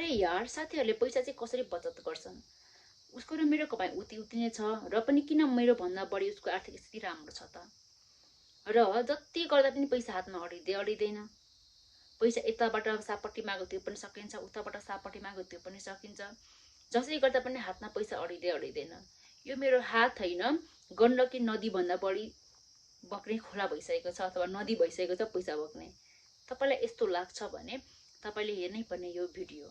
अरे यार, साथीहरूले पैसा चाहिँ कसरी बचत गर्छन्? उसको र मेरो कमाइ उति नै छ, र पनि किन मेरो भन्दा बढी उसको आर्थिक स्थिति राम्रो छ त? र जति गर्दा पनि पैसा हातमा अडिँदैन। पैसा यताबाट सापट्टि माग्यो त्यो पनि सकिन्छ, उताबाट सापट्टि माग्यो त्यो पनि सकिन्छ। जसै गर्दा पनि हातमा पैसा अडिँदैन। यो मेरो हात होइन, गण्डकी नदी भन्दा बढी बग्ने खोला भइसकेको छ अथवा नदी भइसकेको छ पैसा बग्ने। तपाईलाई यस्तो लाग्छ भने तपाईले हेर्नै पर्ने यो भिडियो।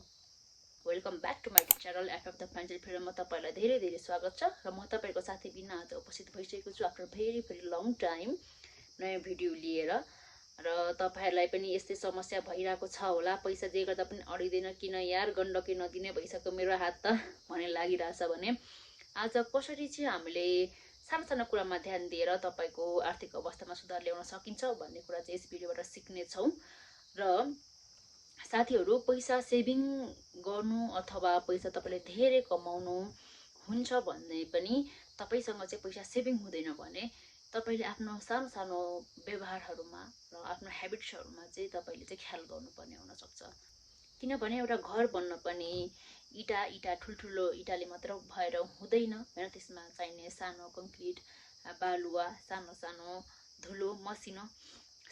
Welcome back to my channel of the financial freedom. म तपाईलाई धेरै धेरै स्वागत छ र म तपाईको साथी बिना आज उपस्थित भइसकेको छु after very very long time नयाँ भिडियो लिएर। र तपाईहरुलाई पनि यस्तै समस्या भइरहेको छ होला, पैसा जे गर्दा पनि अडिँदैन, किन यार गण्डकी नदी नै भइसक्यो मेरो हात त भन्ने लागिरहेछ भने आज कसरी चाहिँ हामीले सानो सानो कुरामा ध्यान दिएर तपाईको आर्थिक अवस्थामा सुधार ल्याउन सकिन्छ भन्ने कुरा चाहिँ यस भिडियोबाट सिक्नेछौँ। र साथीहरु, पैसा सेभिङ गर्नु अथवा पैसा तपाईले धेरै कमाउनु हुन्छ भन्ने पनि तपाईसँग चाहिँ पैसा सेभिङ हुँदैन भने तपाईले आफ्नो सानो सानो व्यवहारहरुमा र आफ्नो ह्याबिट्सहरुमा चाहिँ तपाईले चाहिँ ख्याल गर्नुपर्ने हुन सक्छ। किनभने एउटा घर बन्न पनि इटा ठुल्ठुलो इटाले मात्र भएर हुँदैन हैन, त्यसमा चाहिने सानो कंक्रिट, बालुवा, सानो सानो धुलो, मसिनो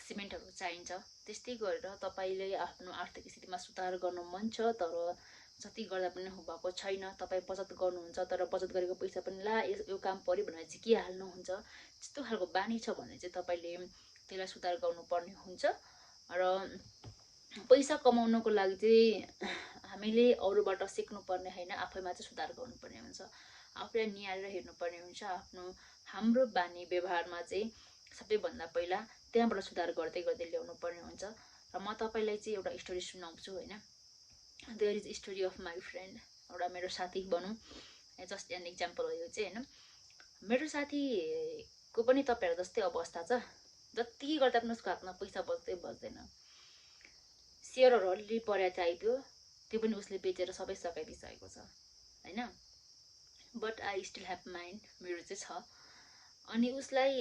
सिमेन्टहरु चाहिन्छ। त्यस्तै गरेर तपाईले आफ्नो आर्थिक स्थितिमा सुधार गर्न मन छ तर जति गर्दा पनि भएको छैन, तपाई बचत गर्नुहुन्छ तर बचत गरेको पैसा पनि ला यो काम पर्यो भनेर झिकिहाल्नुहुन्छ, त्यस्तो खालको बानी छ भने चाहिँ तपाईले त्यसलाई सुधार गर्नुपर्ने हुन्छ। र पैसा कमाउनको लागि चाहिँ हामीले अरूबाट सिक्नुपर्ने हैन, आफैमा चाहिँ सुधार गर्नुपर्ने हुन्छ। आफूलाई निहालेर हेर्नुपर्ने हुन्छ। हाम्रो बानी व्यवहारमा चाहिँ सबैभन्दा पहिला त्यहाँबाट सुधार गर्दै गर्दै ल्याउनु पर्ने हुन्छ। र म तपाईलाई चाहिँ एउटा स्टोरी सुनाउँछु हैन। There is story of my friend, एउटा मेरो साथी भनौँ, जस्ट एन एक्जाम्पल हो यो चाहिँ हैन। मेरो साथीको पनि तपाईहरु जस्तै अवस्था छ, जति गर्दा पनि उसको हातमा पैसा बच्दैन। सेयरहरु अलि पर्या चाहियो, त्यो पनि उसले बेचेर सबै सकाइदिसकेको छ हैन। But I still have mind, मेरो चाहिँ छ। अनि उसलाई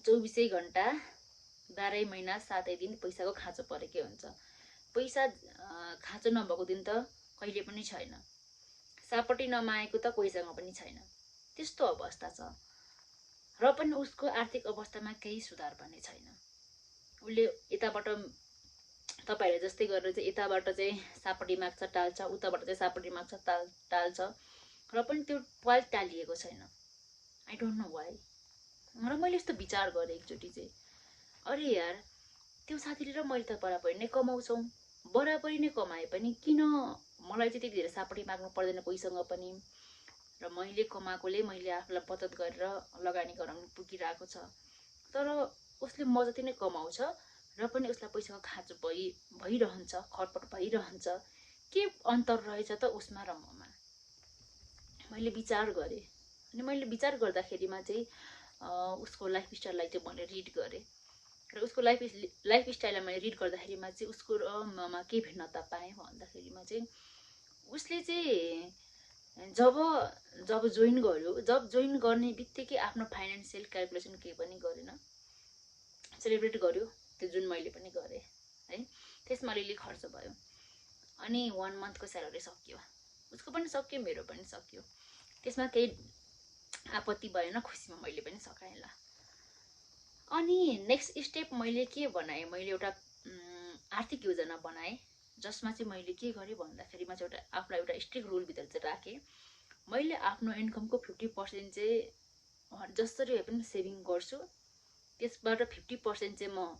24 घण्टा 12 महिना 7 दिन पैसाको खाँचो परेकै हुन्छ। पैसा खाँचो नभएको दिन त कहिले पनि छैन, सापट्टि नमागेको त कोहीसँग पनि छैन, त्यस्तो अवस्था छ। र पनि उसको आर्थिक अवस्थामा केही सुधार पनि छैन। उसले यताबाट तपाईहरुले जस्तै गरेर चाहिँ यताबाट चाहिँ सापट्टि माग्छ टाल्छ, उताबाट चाहिँ सापट्टि माग्छ टाल्छ, र पनि त्यो पाल टालिएको छैन। I don't know why. र मैले यस्तो विचार गरेँ एकचोटि चाहिँ, अरे यार, त्यो साथीले र मैले त बराबरी नै कमाउँछौँ, बराबरी नै कमाए पनि किन मलाई चाहिँ त्यति धेरै सापट्टि माग्नु पर्दैन कोहीसँग पनि, र मैले कमाएकोले मैले आफूलाई बचत गरेर लगानी गराउनु पुगिरहेको छ। तर उसले म जति नै कमाउँछ र पनि उसलाई पैसाको खाँचो भइरहन्छ, खटपट भइरहन्छ। के अन्तर रहेछ त उसमा र ममा? मैले विचार गरेँ। अनि मैले विचार गर्दाखेरिमा चाहिँ उसको लाइफ स्टाइललाई चाहिँ मैले रिड गरेँ। र उसको लाइफ स्टाइललाई मैले रिड गर्दाखेरिमा चाहिँ उसको र ममा के भिन्नता पाएँ भन्दाखेरिमा चाहिँ उसले चाहिँ जब जोइन गर्ने बित्तिकै आफ्नो फाइनेन्सियल क्यालकुलेसन केही पनि गरेन, सेलिब्रेट गर्यो, त्यो जुन मैले पनि गरेँ है। त्यसमा अलिअलि खर्च भयो। अनि 1 मन्थको स्यालेरी सक्यो, उसको पनि सक्यो, मेरो पनि सक्यो। त्यसमा केही आपत्ति भएन, खुसीमा मैले पनि सकाएँ ल। अनि नेक्स्ट स्टेप मैले के बनाएँ, मैले एउटा आर्थिक योजना बनाएँ, जसमा चाहिँ मैले के गरेँ भन्दाखेरिमा चाहिँ आफूलाई एउटा स्ट्रिक्ट रुल भित्र चाहिँ राखेँ। मैले आफ्नो इन्कमको 50% चाहिँ जसरी भए पनि सेभिङ गर्छु, त्यसबाट 50% चाहिँ म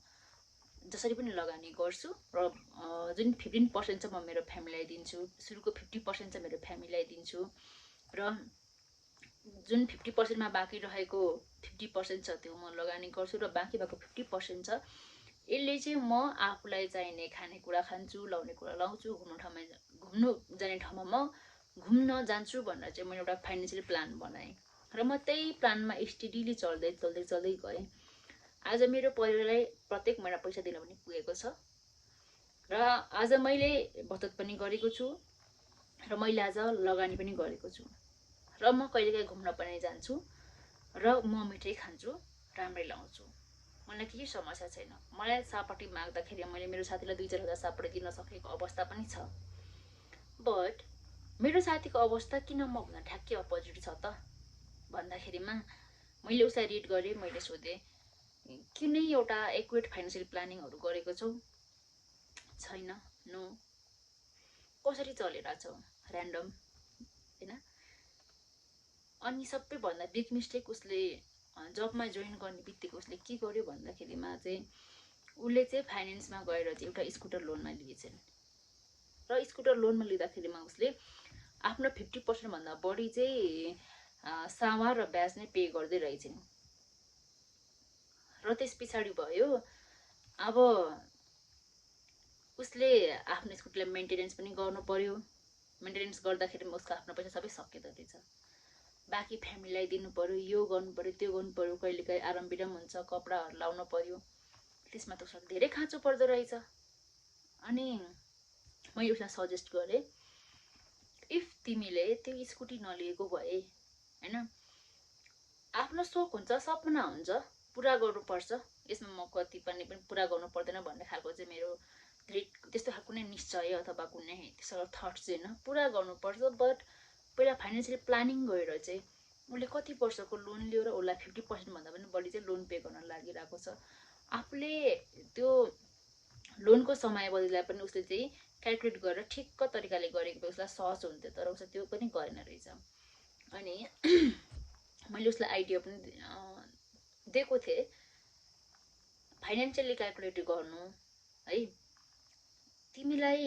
जसरी पनि लगानी गर्छु, र जुन 15% चाहिँ म मेरो फ्यामिलीलाई दिन्छु। सुरुको 50% चाहिँ मेरो फ्यामिलीलाई दिन्छु, र जुन 50% मा बाँकी रहेको 50% छ त्यो म लगानी गर्छु, र बाँकी भएको 50% छ यसले चाहिँ म आफूलाई चाहिने खानेकुरा खान्छु, लाउने कुरा लाउँछु, घुम्नु जाने ठाउँमा म घुम्न जान्छु भनेर चाहिँ मैले एउटा फाइनेन्सियल प्लान बनाएँ। र म त्यही प्लानमा स्टेडिली चल्दै गएँ। आज मेरो परिवारलाई प्रत्येक महिना पैसा दिन पनि पुगेको छ, र आज मैले बचत पनि गरेको छु, र मैले आज लगानी पनि गरेको छु, र म कहिलेकाहीँ घुम्न पनि जान्छु, र म मिठाई खान्छु, राम्रै लाउँछु। मलाई केही समस्या छैन। मलाई सापट्टि माग्दाखेरि मैले मेरो साथीलाई 2-4 हजार सापट्टि दिन सकेको अवस्था पनि छ। बट मेरो साथीको अवस्था किन मभन्दा ठ्याक्कै अपोजिट छ त भन्दाखेरिमा मैले उसलाई रिड गरेँ। मैले सोधेँ किनै एउटा एक्युरेट फाइनेन्सियल प्लानिङहरू गरेको छौ? छैन। नो। कसरी चलिरहेछौ? ऱ्यान्डम, होइन? अनि सबैभन्दा बिग मिस्टेक उसले जबमा जोइन गर्ने बित्तिकै उसले के गर्यो भन्दाखेरिमा चाहिँ उसले चाहिँ फाइनेन्समा गएर चाहिँ एउटा स्कुटर लोनमा लिएछन्। र स्कुटर लोनमा लिँदाखेरिमा उसले आफ्नो 50% भन्दा बढी चाहिँ सावा र ब्याज नै पे गर्दै रहेछन्। र त्यस पछाडि भयो अब उसले आफ्नो स्कुटीलाई मेन्टेनेन्स पनि गर्नु पर्यो। मेन्टेनेन्स गर्दाखेरि उसको आफ्नो पैसा सबै सकिँदो रहेछ। बाँकी फ्यामिलीलाई दिनु पर्यो, यो गर्नु पर्यो, त्यो गर्नु पर्यो, कहिलेकाहीँ आराम विराम हुन्छ, कपडाहरू लाउनु पर्यो, त्यसमा त उसलाई धेरै खाँचो पर्दो रहेछ। अनि मैले उसलाई सजेस्ट गरेँ इफ तिमीले त्यो स्कुटी नलिएको भए, होइन, आफ्नो सोख हुन्छ, सपना हुन्छ, पुरा गर्नुपर्छ, यसमा म कति पनि पुरा गर्नु पर्दैन भन्ने खालको चाहिँ मेरो त्यस्तो खालको कुनै निश्चय अथवा कुनै त्यस्तो थट चाहिँ होइन। पुरा गर्नुपर्छ। बट पहिला फाइनेन्सियल प्लानिङ गरेर चाहिँ उसले कति वर्षको लोन लियो र उसलाई 50% भन्दा पनि बढी चाहिँ लोन पे गर्न लागिरहेको छ। आफूले त्यो लोनको समयावधिलाई पनि उसले चाहिँ क्यालकुलेट गरेर ठिक्क तरिकाले गरेको भए उसलाई सहज हुन्थ्यो, तर उसले त्यो पनि गरेन रहेछ। अनि मैले उसलाई आइडिया पनि दिएको थिएँ फाइनेन्सियली क्यालकुलेट गर्नु है। तिमीलाई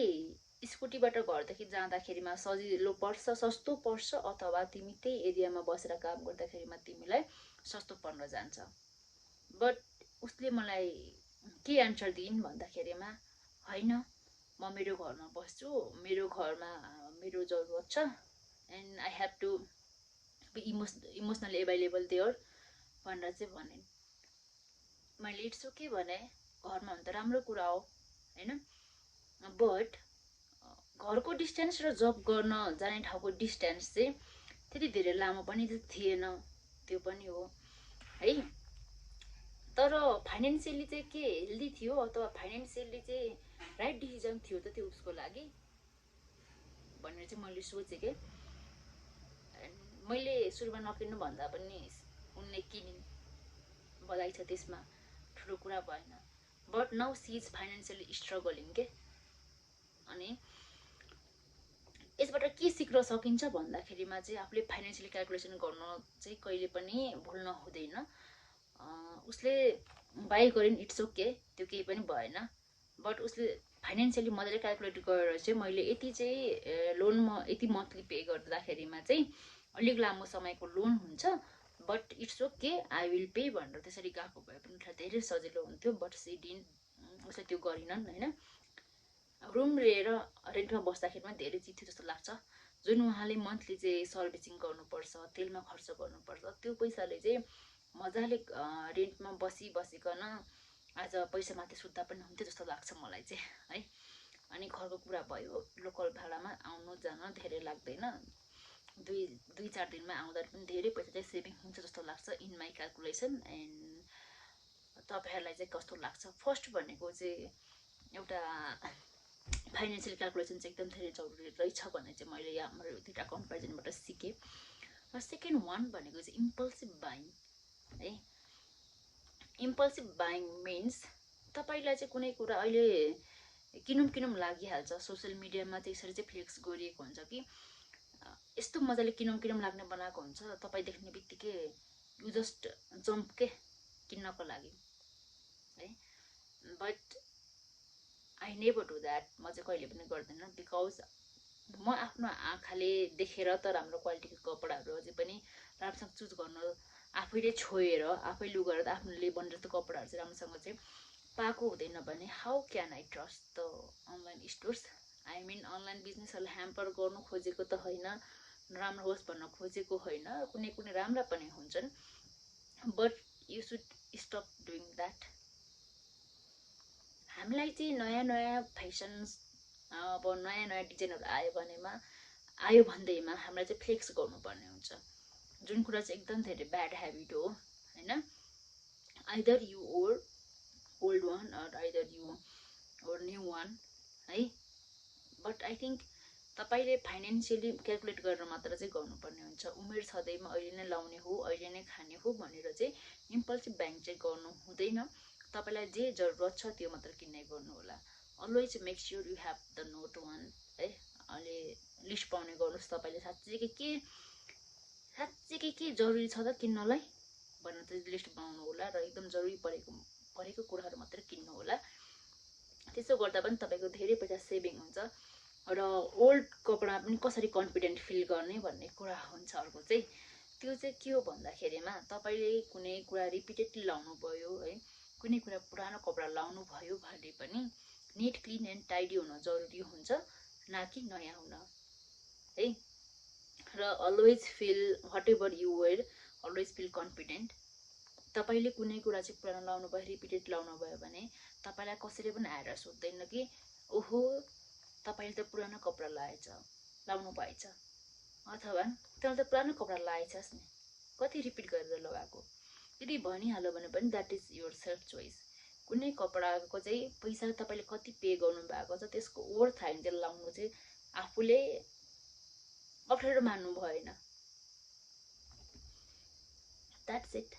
स्कुटीबाट घरदेखि जाँदाखेरिमा सजिलो पर्छ, सस्तो पर्छ, अथवा तिमी त्यही एरियामा बसेर काम गर्दाखेरिमा तिमीलाई सस्तो पर्न जान्छ। बट उसले मलाई के एन्सर दिइन् भन्दाखेरिमा होइन, म मेरो घरमा बस्छु, मेरो घरमा मेरो जरुरत छ, and I have to be emotionally available there भनेर चाहिँ भने। मैले इट्स ओके भने, घरमा हुन त राम्रो कुरा हो, होइन। बट घरको डिस्टेन्स र जब गर्न जाने ठाउँको डिस्टेन्स चाहिँ त्यति धेरै लामो पनि थिएन, त्यो पनि हो है। तर फाइनेन्सियली चाहिँ के हेल्दी थियो अथवा फाइनेन्सियली चाहिँ राइट डिसिजन थियो त त्यो उसको लागि भनेर चाहिँ मैले सोचेँ कि मैले सुरुमा नकिन्नु भन्दा पनि उनले किनिन्, बधाई छ त्यसमा, ठुलो कुरा भएन। But now see is financially struggling के। अनि यसबाट के सिक्न सकिन्छ भन्दाखेरिमा चाहिँ आफूले फाइनेन्सियली क्यालकुलेसन गर्न चाहिँ कहिले पनि भुल्न हुँदैन। उसले बाई गरिन्, इट्स ओके, त्यो केही पनि भएन। बट उसले फाइनेन्सियली मजाले क्यालकुलेट गरेर चाहिँ मैले यति चाहिँ लोन म यति मन्थली पे गर्दाखेरिमा चाहिँ अलिक लामो समयको लोन हुन्छ, but it's okay, I will pay भनेर त्यसरी गएको भए पनि उसलाई धेरै सजिलो हुन्थ्यो। बट उसले त्यो गरिनन्, होइन। रुम लिएर रेन्टमा बस्दाखेरि पनि धेरै चिज थियो जस्तो लाग्छ। जुन उहाँले मन्थली चाहिँ सर्भिसिङ गर्नुपर्छ, तेलमा खर्च गर्नुपर्छ, त्यो पैसाले चाहिँ मजाले रेन्टमा बसिकन आज पैसा माथि सुत्दा पनि हुन्थ्यो जस्तो लाग्छ मलाई चाहिँ है। अनि घरको कुरा भयो, लोकल भाडामा आउनु जान धेरै लाग्दैन, 2-4 दिनमा आउँदा पनि धेरै पैसा चाहिँ सेभिङ हुन्छ जस्तो लाग्छ इन माई क्यालकुलेसन। एन्ड तपाईँहरूलाई चाहिँ कस्तो लाग्छ? फर्स्ट भनेको चाहिँ एउटा फाइनेन्सियल क्यालकुलेसन चाहिँ एकदम धेरै जरुरी रहेछ भन्ने चाहिँ मैले यहाँ मेरो 2टा कम्पेरिजनबाट सिकेँ। र सेकेन्ड वान भनेको चाहिँ इम्पल्सिभ बाइङ है। इम्पल्सिभ बाइङ मिन्स तपाईँलाई चाहिँ कुनै कुरा अहिले किनौँ लागिहाल्छ। सोसियल मिडियामा चाहिँ यसरी चाहिँ फ्लेक्स गरिएको हुन्छ कि यस्तो मजाले किनौँ लाग्ने बनाएको हुन्छ, तपाईँ देख्ने बित्तिकै यु जस्ट जम्प के किन्नको लागि है। But I never do that, म चाहिँ कहिले पनि गर्दैन। बिकज म आफ्नो आँखाले देखेर त राम्रो क्वालिटीको कपडाहरू अझै पनि राम्रोसँग चुज गर्न आफैले छोएर आफै लु गरेर आफूले बनेर त्यो कपडाहरू चाहिँ राम्रोसँग चाहिँ पाएको हुँदैन भने how can I trust the online stores? I mean online बिजनेसहरूलाई ह्याम्पर गर्नु खोजेको त होइन, राम्रो होस् भन्न खोजेको होइन, कुनै राम्रा पनि हुन्छन्। But you should stop doing that. हामीलाई चाहिँ नयाँ फेसन्स अब नयाँ डिजाइनहरू आयो भन्दैमा हामीलाई चाहिँ फ्लेक्स गर्नुपर्ने हुन्छ, जुन कुरा चाहिँ एकदम धेरै ब्याड ह्याबिट हो, होइन। Either you or old one or either you or new one है। बट आई थिङ्क तपाईँले फाइनेन्सियली क्यालकुलेट गरेर मात्र चाहिँ गर्नुपर्ने हुन्छ। उमेर छँदैमा अहिले नै लाउने हो, अहिले नै खाने हो भनेर चाहिँ इम्पल्सिभ ब्याङ्क चाहिँ गर्नु हुँदैन। तपाईँलाई जे जरुरत छ त्यो मात्र किन्ने गर्नु होला। Always make sure you have the note one है। अहिले लिस्ट पाउने गर्नुहोस् तपाईँले साँच्चीकै के जरुरी छ त किन्नलाई भनेर चाहिँ लिस्ट बनाउनु होला र एकदम जरुरी परेको कुराहरू मात्रै किन्नु होला। त्यसो गर्दा पनि तपाईँको धेरै पैसा सेभिङ हुन्छ र ओल्ड कपडा पनि कसरी कन्फिडेन्ट फिल गर्ने भन्ने कुरा हुन्छ। अर्को चाहिँ त्यो चाहिँ के हो भन्दाखेरिमा तपाईँले कुनै कुरा रिपिटेडली लाउनु भयो है, कुनै कुरा पुरानो कपडा लाउनु भयो भने पनि निट क्लिन एन्ड टाइडी हुन जरुरी हुन्छ, न कि नयाँ हुन है। र always feel whatever you were always feel confident. तपाईँले कुनै कुरा चाहिँ पुरानो लाउनु भयो, रिपिटेड लाउनु भयो भने तपाईँलाई कसैले पनि आएर सोध्दैन कि ओहो तपाईँले त पुरानो कपडा लाउनु भएछ, अथवा तैँले त पुरानो कपडा लाएछस् नि, कति रिपिट गरेर लगाएको। यदि भनिहाल्यो भने पनि that is your self choice. कुनै कपडाको चाहिँ पैसा तपाईँले कति पे गर्नु भएको छ त्यसको वर्थ हाइन्जेल लाउनु चाहिँ आफूले अप्ठ्यारो मान्नु भएन। That's it.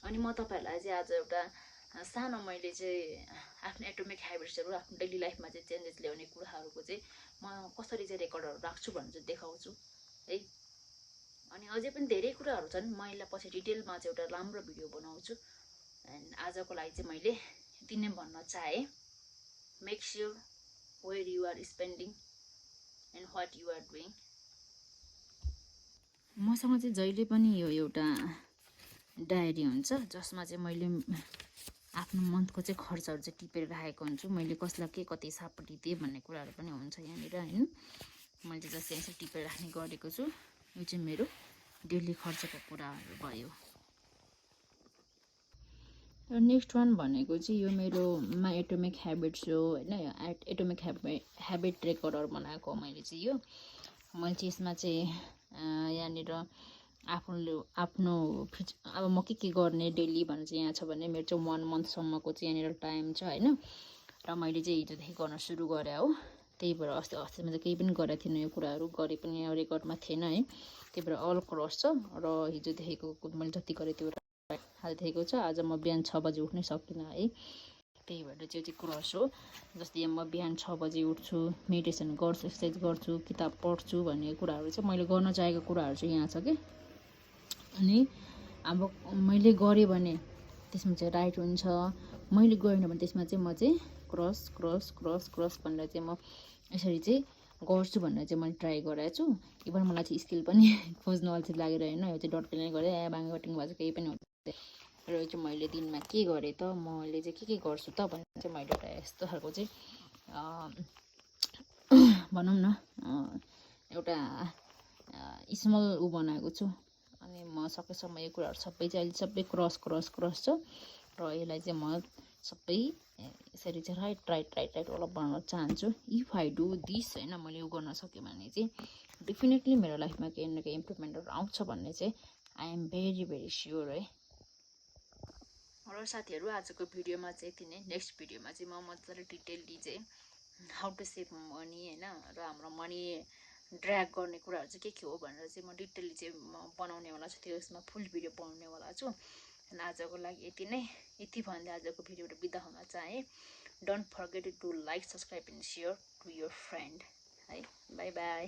अनि म तपाईँहरूलाई चाहिँ आज एउटा सानो मैले चाहिँ आफ्नो एटोमिक ह्याबिट्सहरू आफ्नो डेली लाइफमा चाहिँ चेन्जेस ल्याउने कुराहरूको चाहिँ म कसरी चाहिँ रेकर्डहरू राख्छु भनेर चाहिँ देखाउँछु है। अनि अझै पनि धेरै कुराहरू छन्, म यसलाई पछि डिटेलमा चाहिँ एउटा राम्रो भिडियो बनाउँछु। एन्ड आजको लागि चाहिँ मैले यति नै भन्न चाहेँ। Make sure where you are spending and what you are doing. मसँग चाहिँ जहिले पनि यो एउटा डायरी हुन्छ जसमा चाहिँ मैले आफ्नो मन्थको चाहिँ खर्चहरू चाहिँ टिपेर राखेको हुन्छु। मैले कसलाई के कति सापट्टि दिएँ भन्ने कुराहरू पनि हुन्छ यहाँनिर होइन। मैले चाहिँ जस्तै यसरी टिपेर राख्ने गरेको छु। यो चाहिँ मेरो डेली खर्चको कुराहरू भयो। र नेक्स्ट वान भनेको चाहिँ यो मेरो माई एटोमिक ह्याबिट्स हो होइन। एटोमिक ह्याबिट रेकर्डर बनाएको मैले चाहिँ यो। मैले चाहिँ यसमा चाहिँ यहाँनिर आफ्नो अब म के गर्ने डेली भनेर चाहिँ यहाँ छ भने मेरो चाहिँ 1 मन्थसम्मको चाहिँ यहाँनिर टाइम छ होइन। र मैले चाहिँ हिजोदेखि गर्न सुरु गरेँ हो। त्यही भएर अस्तिमा चाहिँ केही पनि गरेको थिएन, यो कुराहरू गरे पनि रेकर्डमा थिएन है। त्यही भएर अल क्रस छ र हिजोदेखिको मैले जति गरेँ त्यो हालिदिएको छ। आज म बिहान 6 बजी उठ्नै सकिनँ है, त्यही भएर चाहिँ क्रस हो। जस्तै म बिहान 6 बजी उठ्छु, मेडिटेसन गर्छु, एक्सर्साइज गर्छु, किताब पढ्छु भन्ने कुराहरू चाहिँ मैले गर्न चाहेको कुराहरू चाहिँ यहाँ छ कि। अनि अब मैले गरेँ भने त्यसमा चाहिँ राइट हुन्छ, मैले गरेन भने त्यसमा चाहिँ म चाहिँ क्रस क्रस क्रस क्रस भनेर चाहिँ म यसरी चाहिँ गर्छु भनेर चाहिँ मैले ट्राई गरेको छु। इभन मलाई चाहिँ स्किल पनि खोज्नु अल्छी लागिरहेन। यो चाहिँ डट पेनले गरेँ, बाङ्गा कटिङ भए चाहिँ केही पनि हुँदैन। र यो चाहिँ मैले दिनमा के गरेँ त, मैले चाहिँ के गर्छु त भनेर चाहिँ मैले एउटा यस्तो खालको चाहिँ भनौँ न एउटा स्मल बनाएको छु। अनि म सकेसम्म यो कुराहरू सबै चाहिँ अहिले सबै क्रस क्रस क्रस छ र यसलाई चाहिँ म सबै यसरी चाहिँ राइट वाला बनाउन चाहन्छु। इफ आई डु दिस होइन, मैले यो गर्न सक्यो भने चाहिँ डेफिनेटली मेरो लाइफमा केही न केही इम्प्रुभमेन्टहरू आउँछ भन्ने चाहिँ आई एम भेरी स्योर है। र साथीहरू आजको भिडियोमा चाहिँ यति नै। नेक्स्ट भिडियोमा चाहिँ म मजाले डिटेलली चाहिँ हाउ टु सेभ मनी होइन र हाम्रो मनी ड्र्याग गर्ने कुराहरू चाहिँ के हो भनेर चाहिँ म डिटेलली चाहिँ बनाउनेवाला छु। त्यसमा फुल भिडियो बनाउनेवाला छु। अनि आजको लागि यति नै। यति भन्दै आजको भिडियोबाट बिदा हुन चाहेँ। Don't forget to like, subscribe and share to your friend है। Bye by.